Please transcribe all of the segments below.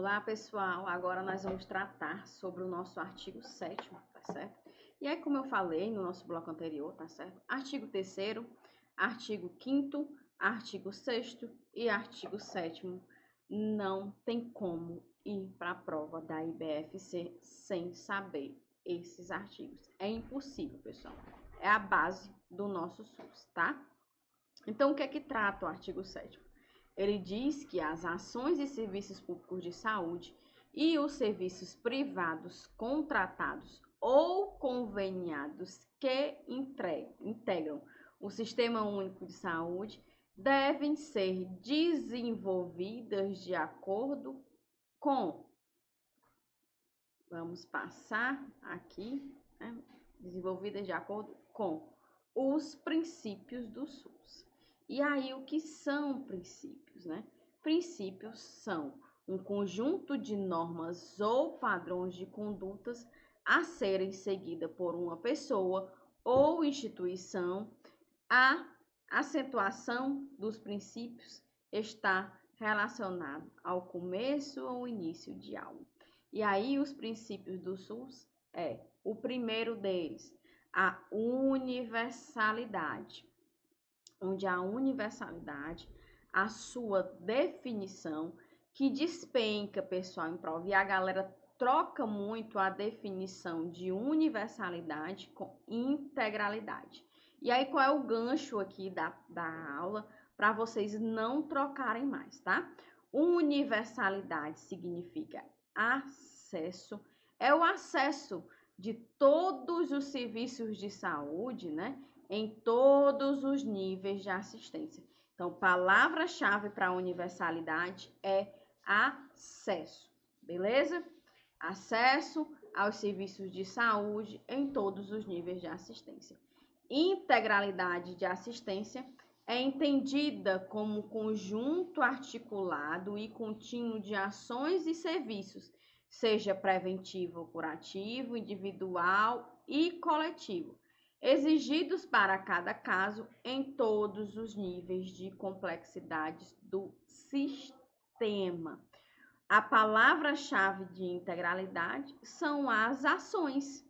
Olá, pessoal! Agora nós vamos tratar sobre o nosso artigo 7º, tá certo? E aí, como eu falei no nosso bloco anterior, tá certo? Artigo 3º, artigo 5º, artigo 6º e artigo 7º não tem como ir para a prova da IBFC sem saber esses artigos. É impossível, pessoal. É a base do nosso SUS, tá? Então, o que é que trata o artigo 7º? Ele diz que as ações e serviços públicos de saúde e os serviços privados contratados ou conveniados que integram o Sistema Único de Saúde devem ser desenvolvidas de acordo com, vamos passar aqui, né? Desenvolvidas de acordo com os princípios do SUS. E aí, o que são princípios, né? Princípios são um conjunto de normas ou padrões de condutas a serem seguidas por uma pessoa ou instituição. A acentuação dos princípios está relacionada ao começo ou início de algo. E aí, os princípios do SUS o primeiro deles, a universalidade, onde a universalidade, a sua definição, que despenca, pessoal, em prova, e a galera troca muito a definição de universalidade com integralidade. E aí, qual é o gancho aqui da aula para vocês não trocarem mais, tá? Universalidade significa acesso, é o acesso de todos os serviços de saúde, né? Em todos os níveis de assistência. Então, palavra-chave para universalidade é acesso, beleza? Acesso aos serviços de saúde em todos os níveis de assistência. Integralidade de assistência é entendida como conjunto articulado e contínuo de ações e serviços, seja preventivo ou curativo, individual e coletivo, exigidos para cada caso em todos os níveis de complexidade do sistema. A palavra-chave de integralidade são as ações,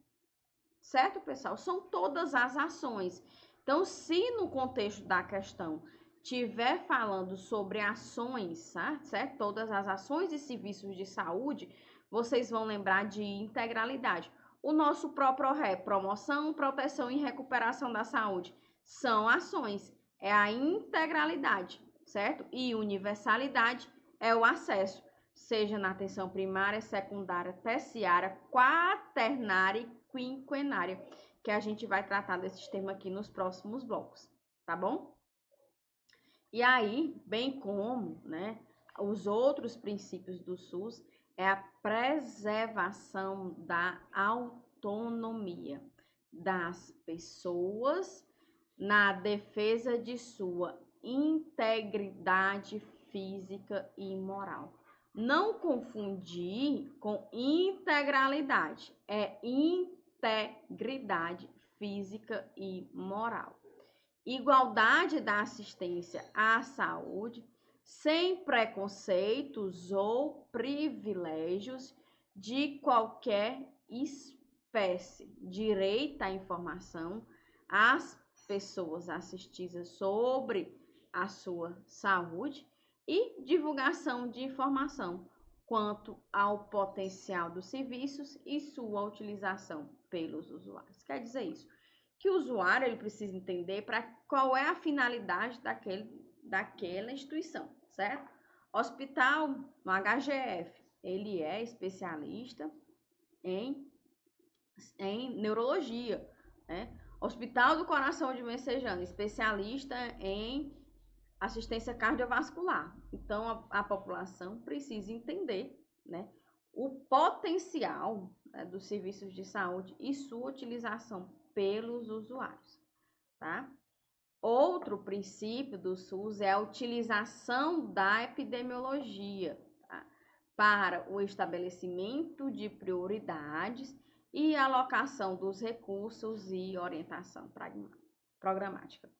certo, pessoal? São todas as ações. Então, se no contexto da questão estiver falando sobre ações, certo? Todas as ações e serviços de saúde, vocês vão lembrar de integralidade. O nosso próprio promoção, proteção e recuperação da saúde, são ações, é a integralidade, certo? E universalidade é o acesso, seja na atenção primária, secundária, terciária, quaternária e quinquenária, que a gente vai tratar desses temas aqui nos próximos blocos, tá bom? E aí, bem como, né, os outros princípios do SUS, é a preservação da autonomia das pessoas na defesa de sua integridade física e moral. Não confundir com integralidade, é integridade física e moral. Igualdade da assistência à saúde, sem preconceitos ou privilégios de qualquer espécie. Direito à informação às pessoas assistidas sobre a sua saúde e divulgação de informação quanto ao potencial dos serviços e sua utilização pelos usuários. Quer dizer isso, que o usuário ele precisa entender para qual é a finalidade daquela instituição, certo? Hospital, no HGF, ele é especialista em neurologia, né? Hospital do Coração de Messejana, especialista em assistência cardiovascular. Então, a população precisa entender, né, o potencial, né, dos serviços de saúde e sua utilização pelos usuários, tá? Outro princípio do SUS é a utilização da epidemiologia, tá, para o estabelecimento de prioridades e alocação dos recursos e orientação programática. O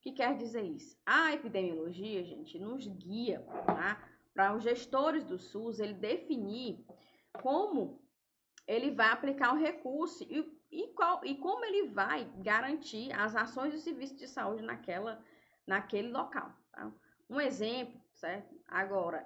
que quer dizer isso? A epidemiologia, gente, nos guia, tá, para os gestores do SUS, ele definir como ele vai aplicar o recurso e como ele vai garantir as ações do serviço de saúde naquele local. Tá? Um exemplo, certo? Agora,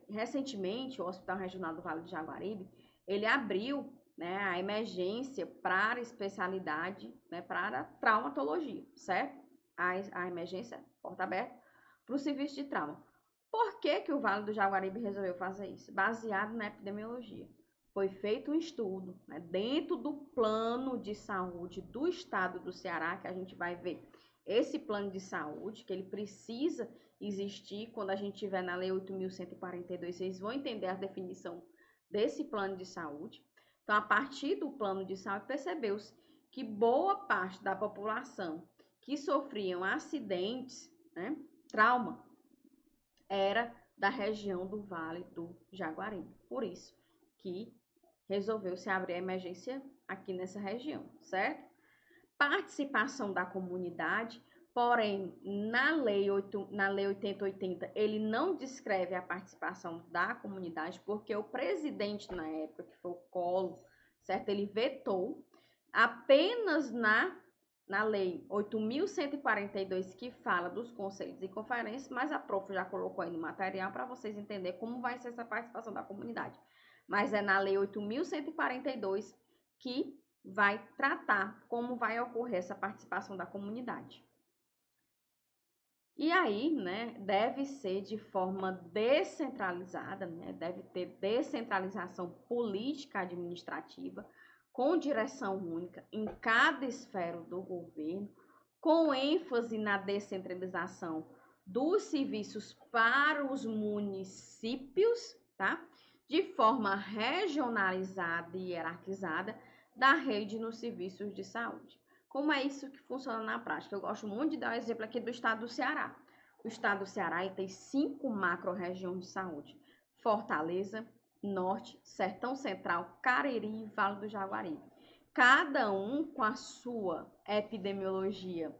recentemente, o Hospital Regional do Vale do Jaguaribe, ele abriu, né, a emergência para a especialidade, né, para a traumatologia, certo? A emergência, porta aberta, para o serviço de trauma. Por que o Vale do Jaguaribe resolveu fazer isso? Baseado na epidemiologia. Foi feito um estudo, né, dentro do plano de saúde do estado do Ceará, que a gente vai ver esse plano de saúde, que ele precisa existir quando a gente tiver na Lei 8.142, vocês vão entender a definição desse plano de saúde. Então, a partir do plano de saúde, percebeu-se que boa parte da população que sofriam acidentes, né, trauma, era da região do Vale do Jaguaribe. Por isso que resolveu-se abrir a emergência aqui nessa região, certo? Participação da comunidade, porém, na lei 8080, ele não descreve a participação da comunidade, porque o presidente na época, que foi o Collor, certo? Ele vetou apenas na lei 8.142, que fala dos conselhos e conferências, mas a prof já colocou aí no material para vocês entenderem como vai ser essa participação da comunidade. Mas é na lei 8.142 que vai tratar como vai ocorrer essa participação da comunidade. E aí, né, deve ser de forma descentralizada, né, deve ter descentralização política administrativa, com direção única em cada esfera do governo, com ênfase na descentralização dos serviços para os municípios, tá? De forma regionalizada e hierarquizada da rede nos serviços de saúde. Como é isso que funciona na prática? Eu gosto muito de dar o exemplo aqui do estado do Ceará. O estado do Ceará tem 5 macro-regiões de saúde: Fortaleza, Norte, Sertão Central, Cariri e Vale do Jaguaribe. Cada um com a sua epidemiologia,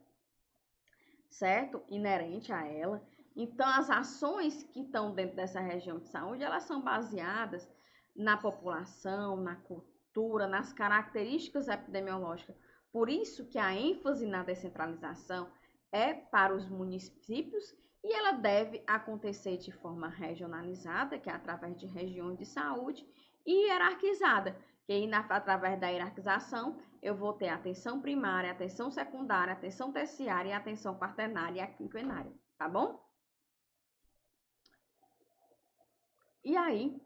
certo? Inerente a ela. Então, as ações que estão dentro dessa região de saúde, elas são baseadas na população, na cultura, nas características epidemiológicas. Por isso que a ênfase na descentralização é para os municípios e ela deve acontecer de forma regionalizada, que é através de regiões de saúde, e hierarquizada, que aí através da hierarquização eu vou ter atenção primária, atenção secundária, atenção terciária e atenção quaternária e quinquenária, tá bom? E aí,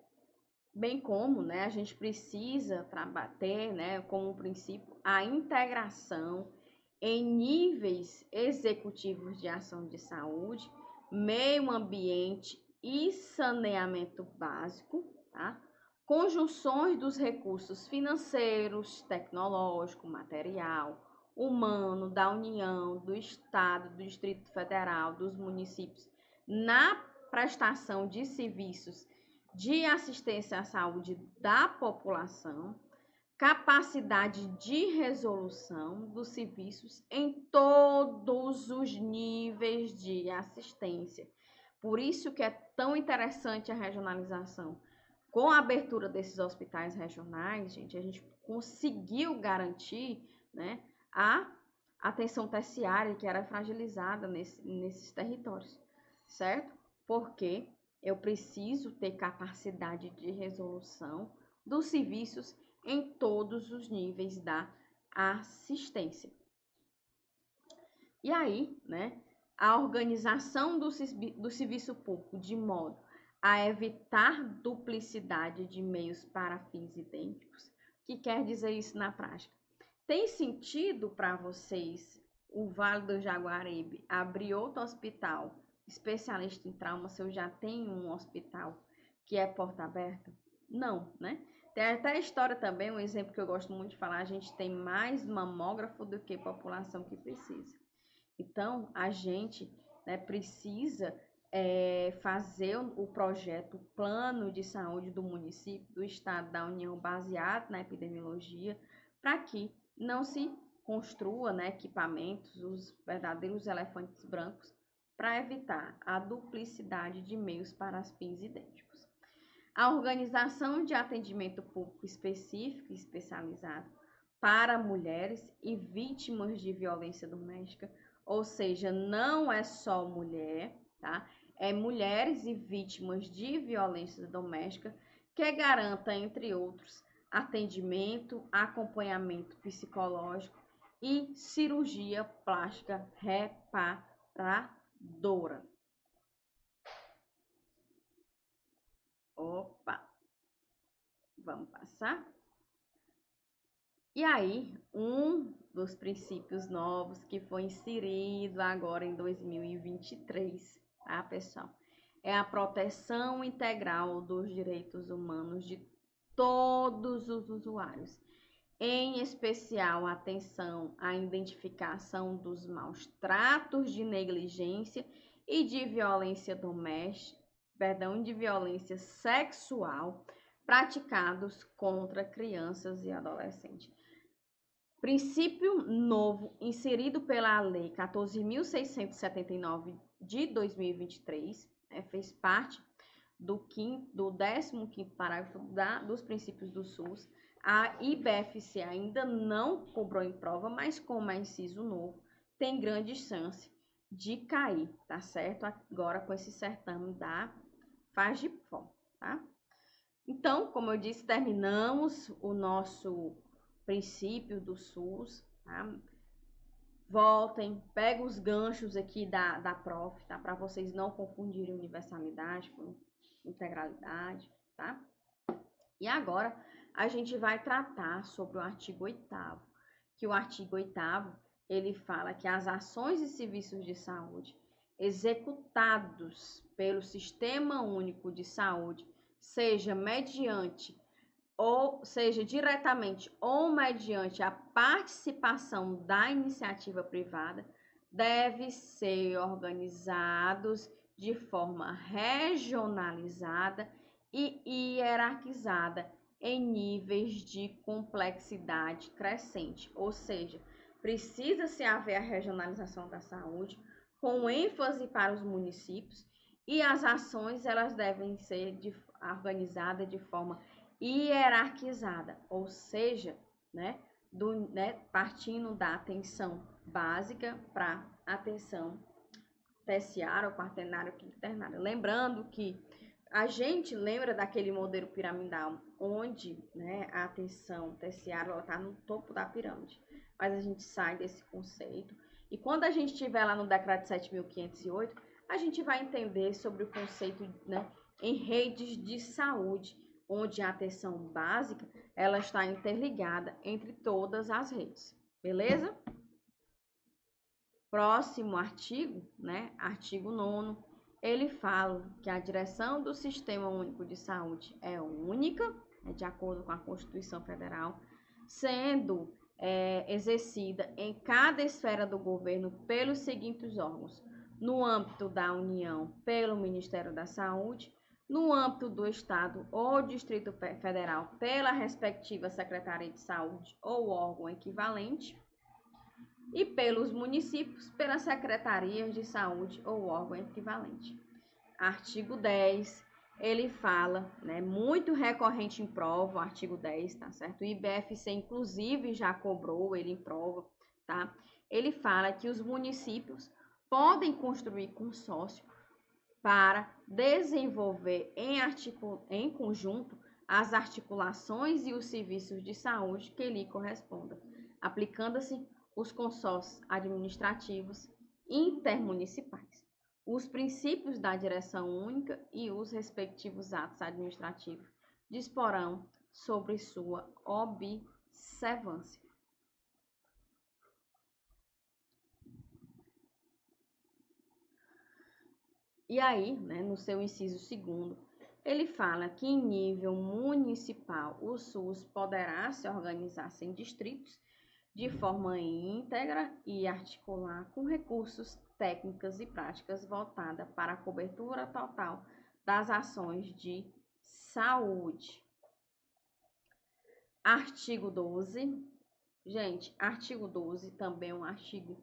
bem como, né, a gente precisa ter, né, como princípio a integração em níveis executivos de ação de saúde, meio ambiente e saneamento básico, tá? Conjunções dos recursos financeiros, tecnológico, material, humano, da União, do Estado, do Distrito Federal, dos municípios, na prestação de serviços de assistência à saúde da população, capacidade de resolução dos serviços em todos os níveis de assistência. Por isso que é tão interessante a regionalização. Com a abertura desses hospitais regionais, gente, a gente conseguiu garantir, né, a atenção terciária que era fragilizada nesses territórios, certo? Porque eu preciso ter capacidade de resolução dos serviços em todos os níveis da assistência. E aí, né, a organização do serviço público de modo a evitar duplicidade de meios para fins idênticos. O que quer dizer isso na prática? Tem sentido para vocês o Vale do Jaguaribe abrir outro hospital especialista em trauma se eu já tenho um hospital que é porta aberta? Não, né? Tem até a história também, um exemplo que eu gosto muito de falar, a gente tem mais mamógrafo do que população que precisa. Então, a gente, né, precisa fazer o projeto, o plano de saúde do município, do estado, da União, baseado na epidemiologia, para que não se construa, né, equipamentos, os verdadeiros elefantes brancos, para evitar a duplicidade de meios para fins idênticos. A organização de atendimento público específico e especializado para mulheres e vítimas de violência doméstica, ou seja, não é só mulher, tá? É mulheres e vítimas de violência doméstica que garanta, entre outros, atendimento, acompanhamento psicológico e cirurgia plástica reparadora. Opa, vamos passar? E aí, um dos princípios novos que foi inserido agora em 2023, tá, pessoal? É a proteção integral dos direitos humanos de todos os usuários. Em especial, atenção à identificação dos maus tratos de negligência e de violência doméstica, de violência sexual praticados contra crianças e adolescentes. Princípio novo inserido pela Lei 14.679 de 2023, fez parte do 15º parágrafo dos princípios do SUS. A IBFC ainda não cobrou em prova, mas como é inciso novo, tem grande chance de cair, tá certo? Agora com esse certame da FAGEPOM, tá? Então, como eu disse, terminamos o nosso princípio do SUS, tá? Voltem, pega os ganchos aqui da prof, tá? Para vocês não confundirem universalidade com integralidade, tá? E agora a gente vai tratar sobre o artigo 8º, que o artigo 8º, ele fala que as ações e serviços de saúde executados pelo Sistema Único de Saúde, seja diretamente ou mediante a participação da iniciativa privada, devem ser organizados de forma regionalizada e hierarquizada em níveis de complexidade crescente, ou seja, precisa-se haver a regionalização da saúde com ênfase para os municípios e as ações elas devem ser organizadas de forma hierarquizada, ou seja, partindo da atenção básica para atenção terciária ou quaternária ou quinternária. Lembrando que a gente lembra daquele modelo piramidal onde, a atenção terciária está no topo da pirâmide, mas a gente sai desse conceito e quando a gente estiver lá no decreto 7.508, a gente vai entender sobre o conceito, em redes de saúde, onde a atenção básica ela está interligada entre todas as redes, beleza? Próximo artigo, artigo 9º, ele fala que a direção do Sistema Único de Saúde é única, de acordo com a Constituição Federal, sendo exercida em cada esfera do governo pelos seguintes órgãos: no âmbito da União, pelo Ministério da Saúde, no âmbito do Estado ou Distrito Federal, pela respectiva Secretaria de Saúde ou órgão equivalente, e pelos municípios, pelas secretarias de saúde ou órgão equivalente. Artigo 10, ele fala, muito recorrente em prova, o artigo 10, tá certo? O IBFC, inclusive, já cobrou ele em prova, tá? Ele fala que os municípios podem construir consórcio para desenvolver em conjunto as articulações e os serviços de saúde que lhe correspondam, aplicando-se os consórcios administrativos intermunicipais, os princípios da direção única e os respectivos atos administrativos disporão sobre sua observância. E aí, no seu inciso 2º, ele fala que em nível municipal o SUS poderá se organizar em distritos de forma íntegra e articular com recursos técnicas e práticas voltadas para a cobertura total das ações de saúde. Artigo 12. Gente, artigo 12 também é um artigo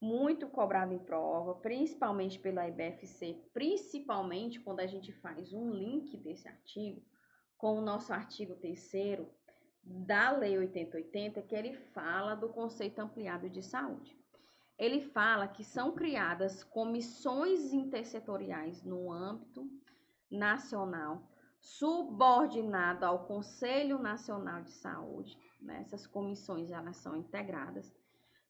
muito cobrado em prova, principalmente pela IBFC, principalmente quando a gente faz um link desse artigo com o nosso artigo 3º da Lei 8080, que ele fala do conceito ampliado de saúde. Ele fala que são criadas comissões intersetoriais no âmbito nacional, subordinado ao Conselho Nacional de Saúde, né? Essas comissões elas são integradas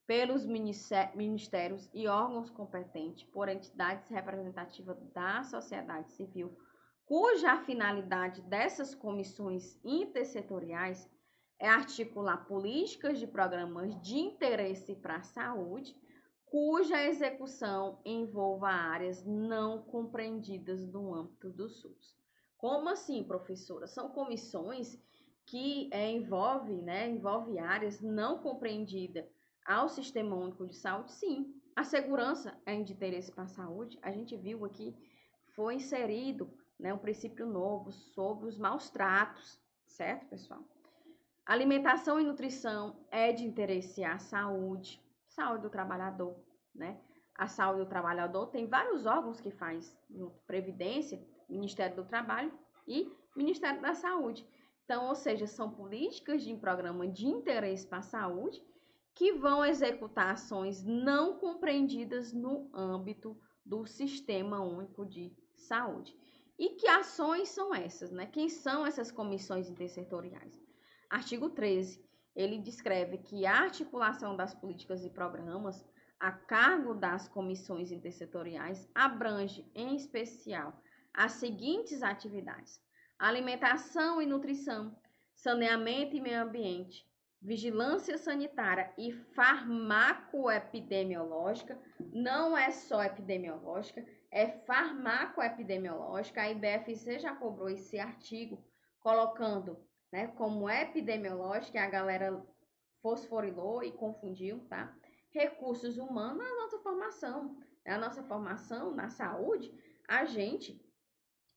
pelos ministérios e órgãos competentes por entidades representativas da sociedade civil, cuja finalidade dessas comissões intersetoriais é articular políticas de programas de interesse para a saúde, cuja execução envolva áreas não compreendidas no âmbito do SUS. Como assim, professora? São comissões que envolve áreas não compreendidas ao Sistema Único de Saúde? Sim. A segurança é de interesse para a saúde. A gente viu aqui, foi inserido, né, um princípio novo sobre os maus tratos, certo, pessoal? Alimentação e nutrição é de interesse à saúde do trabalhador, né? A saúde do trabalhador tem vários órgãos que faz, Previdência, Ministério do Trabalho e Ministério da Saúde. Então, ou seja, são políticas de programa de interesse para a saúde que vão executar ações não compreendidas no âmbito do Sistema Único de Saúde. E que ações são essas, né? Quem são essas comissões intersetoriais? Artigo 13, ele descreve que a articulação das políticas e programas a cargo das comissões intersetoriais abrange, em especial, as seguintes atividades: alimentação e nutrição, saneamento e meio ambiente, vigilância sanitária e farmacoepidemiológica. Não é só epidemiológica, é farmacoepidemiológica. A IBFC já cobrou esse artigo, colocando, né, como epidemiológica, a galera fosforilou e confundiu, tá? Recursos humanos, a nossa formação na saúde, a gente,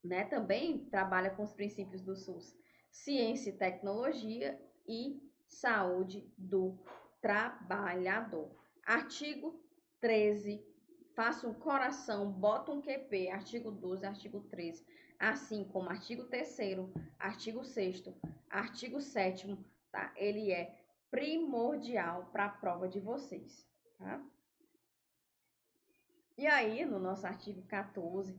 né, também trabalha com os princípios do SUS, ciência e tecnologia e saúde do trabalhador. Artigo 13, faça um coração, bota um QP, artigo 12, artigo 13, assim como artigo 3º, artigo 6º, artigo 7º, tá? Ele é primordial para a prova de vocês, tá? E aí, no nosso artigo 14,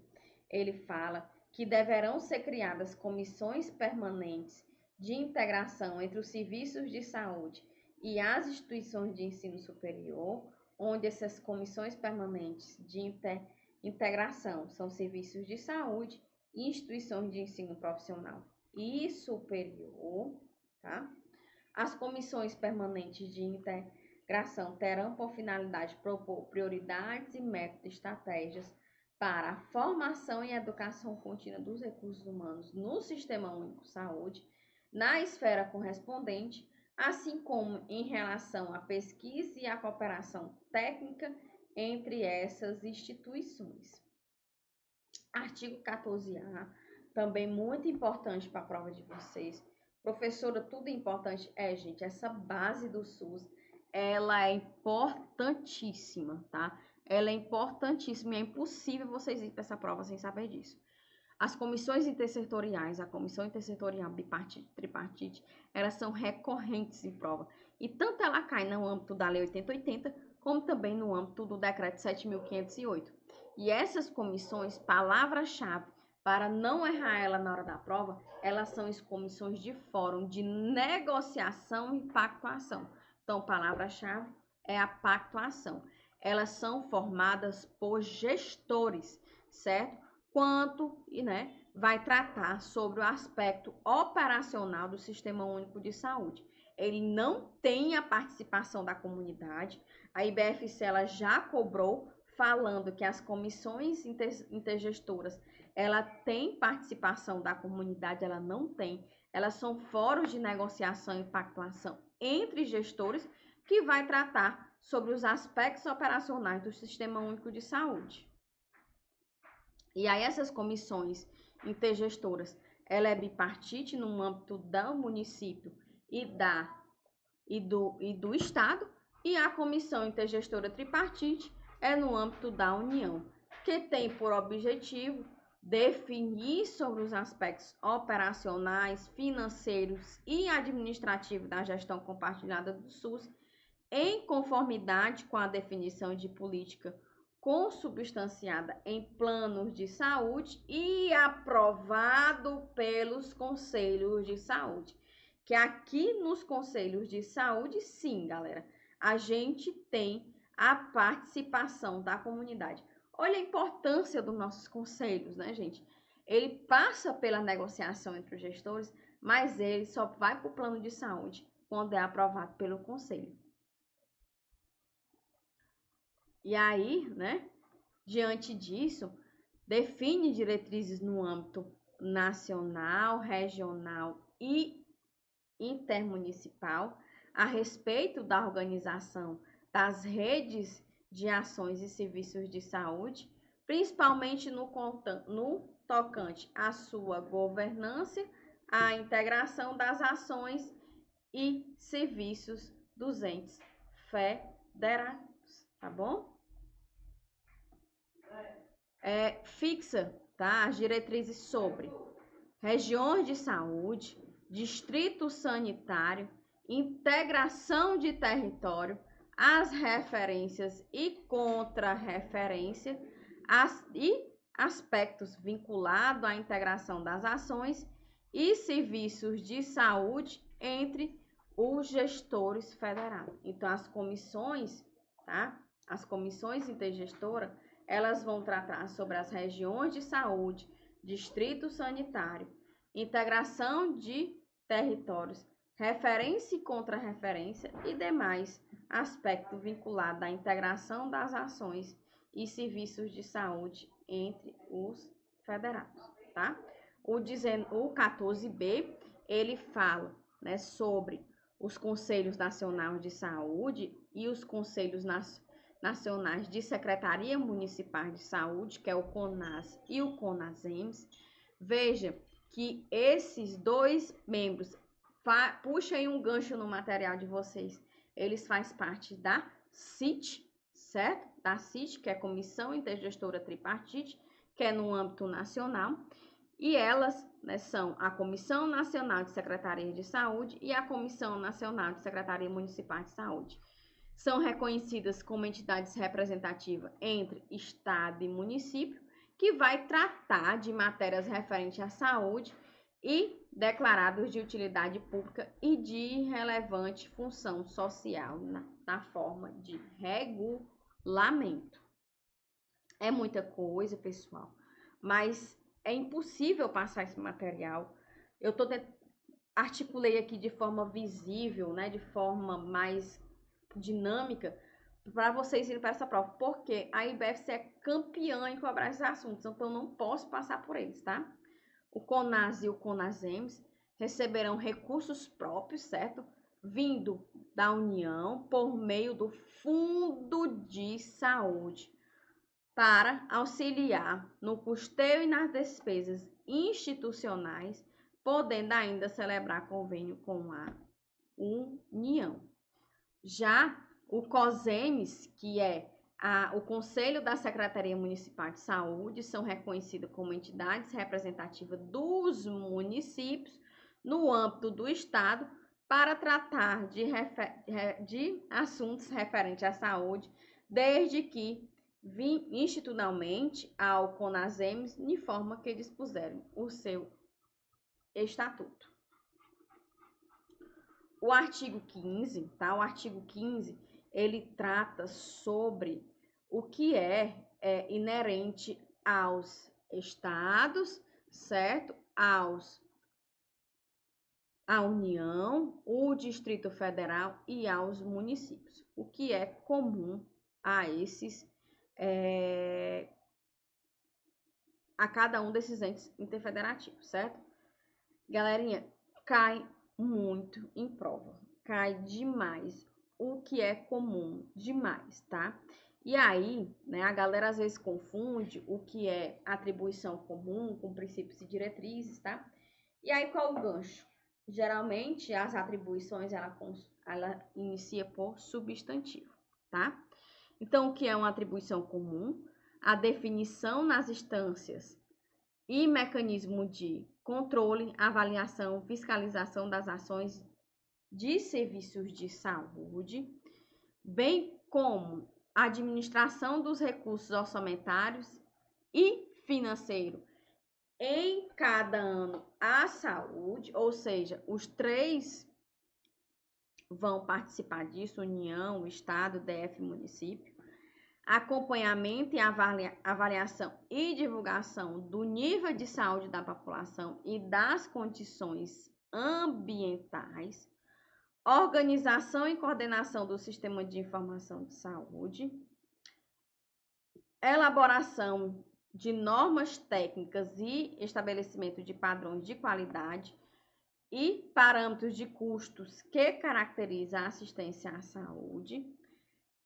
ele fala que deverão ser criadas comissões permanentes de integração entre os serviços de saúde e as instituições de ensino superior, onde essas comissões permanentes de integração são serviços de saúde e instituições de ensino profissional e superior, tá? As comissões permanentes de integração terão por finalidade propor prioridades e métodos e estratégias para a formação e educação contínua dos recursos humanos no Sistema Único de Saúde, na esfera correspondente, assim como em relação à pesquisa e à cooperação técnica entre essas instituições. Artigo 14A, também muito importante para a prova de vocês. Professora, tudo importante. Gente, essa base do SUS, ela é importantíssima, tá? Ela é importantíssima e é impossível vocês irem para essa prova sem saber disso. As comissões intersetoriais, a comissão intersetorial bipartite, tripartite, elas são recorrentes em prova. E tanto ela cai no âmbito da Lei 8080, como também no âmbito do Decreto 7.508. E essas comissões, palavra-chave, para não errar ela na hora da prova, elas são as comissões de fórum de negociação e pactuação. Então, palavra-chave é a pactuação. Elas são formadas por gestores, certo? Vai tratar sobre o aspecto operacional do Sistema Único de Saúde. Ele não tem a participação da comunidade. A IBFC ela já cobrou, falando que as comissões intergestoras ela tem participação da comunidade, ela não tem. Elas são fóruns de negociação e pactuação entre gestores que vai tratar sobre os aspectos operacionais do Sistema Único de Saúde. E aí essas comissões intergestoras, ela é bipartite no âmbito do município e do estado, E a Comissão Intergestora Tripartite é no âmbito da União, que tem por objetivo definir sobre os aspectos operacionais, financeiros e administrativos da gestão compartilhada do SUS, em conformidade com a definição de política consubstanciada em planos de saúde e aprovado pelos conselhos de saúde. Que aqui nos conselhos de saúde, sim, galera, a gente tem a participação da comunidade. Olha a importância dos nossos conselhos, né, gente? Ele passa pela negociação entre os gestores, mas ele só vai para o plano de saúde quando é aprovado pelo conselho. E aí, né, diante disso, define diretrizes no âmbito nacional, regional e intermunicipal a respeito da organização das redes de ações e serviços de saúde, principalmente no tocante à sua governança, à integração das ações e serviços dos entes federados, tá bom? Fixa, tá, as diretrizes sobre regiões de saúde, distrito sanitário, integração de território, as referências e contra-referência e aspectos vinculados à integração das ações e serviços de saúde entre os gestores federados. Então, as comissões, tá? As comissões intergestoras, elas vão tratar sobre as regiões de saúde, distrito sanitário, integração de territórios, referência e contra-referência e demais aspectos vinculados à integração das ações e serviços de saúde entre os federados, tá? O 14B, ele fala, né, sobre os Conselhos Nacionais de Saúde e os Conselhos Nacionais de Secretaria Municipal de Saúde, que é o CONAS e o CONASEMS. Veja que esses dois membros, puxem um gancho no material de vocês, eles fazem parte da CIT, certo? Da CIT, que é Comissão Intergestora Tripartite, que é no âmbito nacional, e elas, né, são a Comissão Nacional de Secretaria de Saúde e a Comissão Nacional de Secretaria Municipal de Saúde. São reconhecidas como entidades representativas entre Estado e município, que vai tratar de matérias referentes à saúde e declarados de utilidade pública e de relevante função social na forma de regulamento. É muita coisa, pessoal, mas é impossível passar esse material. Eu articulei aqui de forma visível, né, de forma mais dinâmica, para vocês irem para essa prova, porque a IBFC é campeã em cobrar esses assuntos, então eu não posso passar por eles, tá? O CONAS e o CONASEMS receberão recursos próprios, certo? Vindo da União por meio do Fundo de Saúde, para auxiliar no custeio e nas despesas institucionais, podendo ainda celebrar convênio com a União. Já o COSEMES, que é o Conselho da Secretaria Municipal de Saúde, são reconhecidos como entidades representativas dos municípios no âmbito do Estado para tratar de assuntos referentes à saúde, desde que institucionalmente ao CONASEMS, de forma que dispuserem o seu estatuto. O artigo 15, tá? O artigo 15, ele trata sobre o que é inerente aos estados, certo? À União, o Distrito Federal e aos municípios. O que é comum a esses, a cada um desses entes interfederativos, certo? Galerinha, cai muito em prova, cai demais, o que é comum demais, tá? E aí, né, a galera às vezes confunde o que é atribuição comum com princípios e diretrizes, tá? E aí, qual o gancho? Geralmente, as atribuições, ela inicia por substantivo, tá? Então, o que é uma atribuição comum? A definição nas instâncias e mecanismo de controle, avaliação, fiscalização das ações de serviços de saúde, bem como a administração dos recursos orçamentários e financeiro em cada ano à saúde, ou seja, os três vão participar disso, União, Estado, DF, município, acompanhamento e avaliação e divulgação do nível de saúde da população e das condições ambientais, organização e coordenação do sistema de informação de saúde, elaboração de normas técnicas e estabelecimento de padrões de qualidade e parâmetros de custos que caracterizam a assistência à saúde,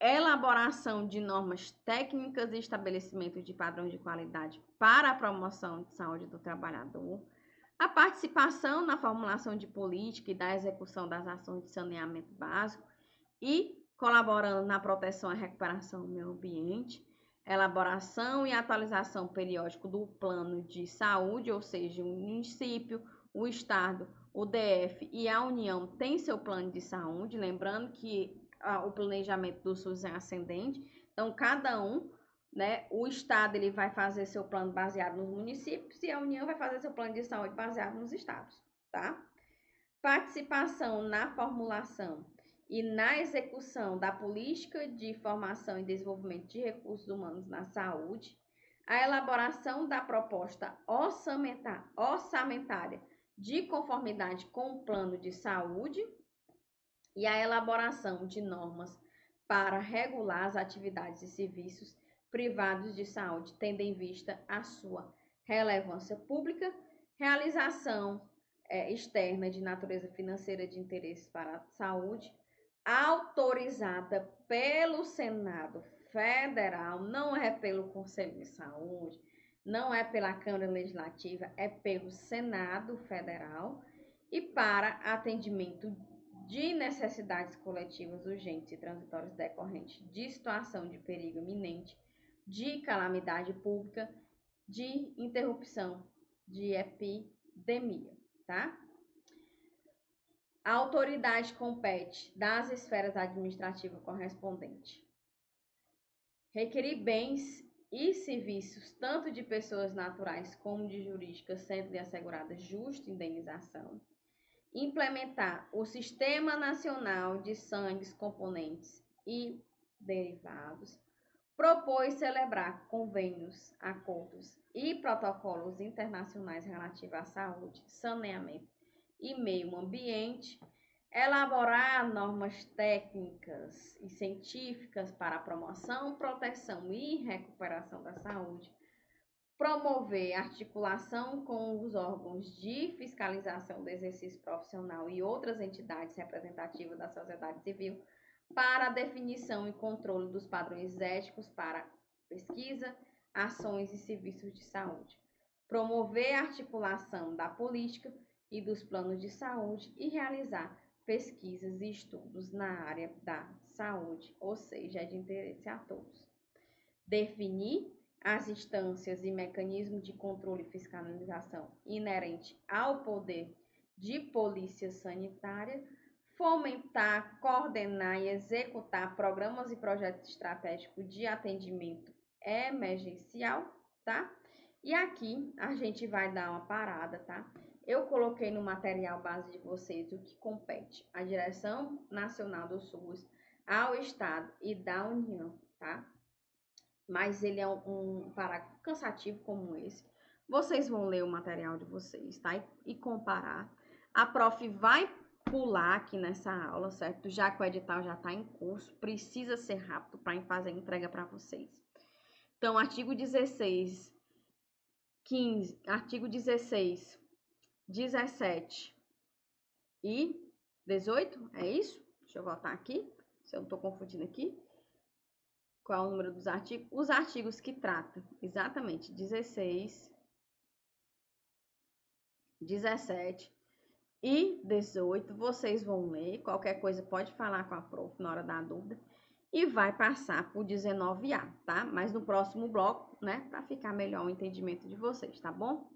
elaboração de normas técnicas e estabelecimento de padrões de qualidade para a promoção de saúde do trabalhador, a participação na formulação de política e da execução das ações de saneamento básico e colaborando na proteção e recuperação do meio ambiente, elaboração e atualização periódica do plano de saúde, ou seja, o município, o estado, o DF e a União têm seu plano de saúde, lembrando que o planejamento do SUS é ascendente, então cada um, né, o estado ele vai fazer seu plano baseado nos municípios e a União vai fazer seu plano de saúde baseado nos estados, tá? Participação na formulação e na execução da política de formação e desenvolvimento de recursos humanos na saúde, a elaboração da proposta orçamentária de conformidade com o plano de saúde e a elaboração de normas para regular as atividades e serviços privados de saúde, tendo em vista a sua relevância pública, realização externa de natureza financeira de interesse para a saúde, autorizada pelo Senado Federal, não é pelo Conselho de Saúde, não é pela Câmara Legislativa, é pelo Senado Federal, e para atendimento de necessidades coletivas urgentes e transitórias decorrentes de situação de perigo iminente, de calamidade pública, de interrupção de epidemia, tá? A autoridade compete das esferas administrativas correspondentes requerir bens e serviços tanto de pessoas naturais como de jurídicas, sendo-lhe assegurada justa indenização, implementar o Sistema Nacional de Sangues, Componentes e Derivados, propôs celebrar convênios, acordos e protocolos internacionais relativos à saúde, saneamento e meio ambiente, elaborar normas técnicas e científicas para a promoção, proteção e recuperação da saúde, promover articulação com os órgãos de fiscalização do exercício profissional e outras entidades representativas da sociedade civil para a definição e controle dos padrões éticos para pesquisa, ações e serviços de saúde, promover a articulação da política e dos planos de saúde e realizar pesquisas e estudos na área da saúde, ou seja, é de interesse a todos. Definir as instâncias e mecanismos de controle e fiscalização inerente ao poder de polícia sanitária, fomentar, coordenar e executar programas e projetos estratégicos de atendimento emergencial, tá? E aqui a gente vai dar uma parada, tá? Eu coloquei no material base de vocês o que compete à Direção Nacional do SUS, ao Estado e da União, tá? Mas ele é um parágrafo cansativo como esse. Vocês vão ler o material de vocês, tá? E comparar. A prof vai pular aqui nessa aula, certo? Já que o edital já está em curso, precisa ser rápido para fazer a entrega para vocês. Então, artigo 16, 15, artigo 16, 17 e 18, é isso? Deixa eu voltar aqui, se eu não estou confundindo aqui. Qual é o número dos artigos? Os artigos que tratam, exatamente, 16, 17 e 18, vocês vão ler. Qualquer coisa pode falar com a prof na hora da dúvida. E vai passar por 19A, tá? Mas no próximo bloco, né? Para ficar melhor o entendimento de vocês, tá bom?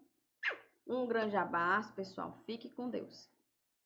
Um grande abraço, pessoal. Fique com Deus.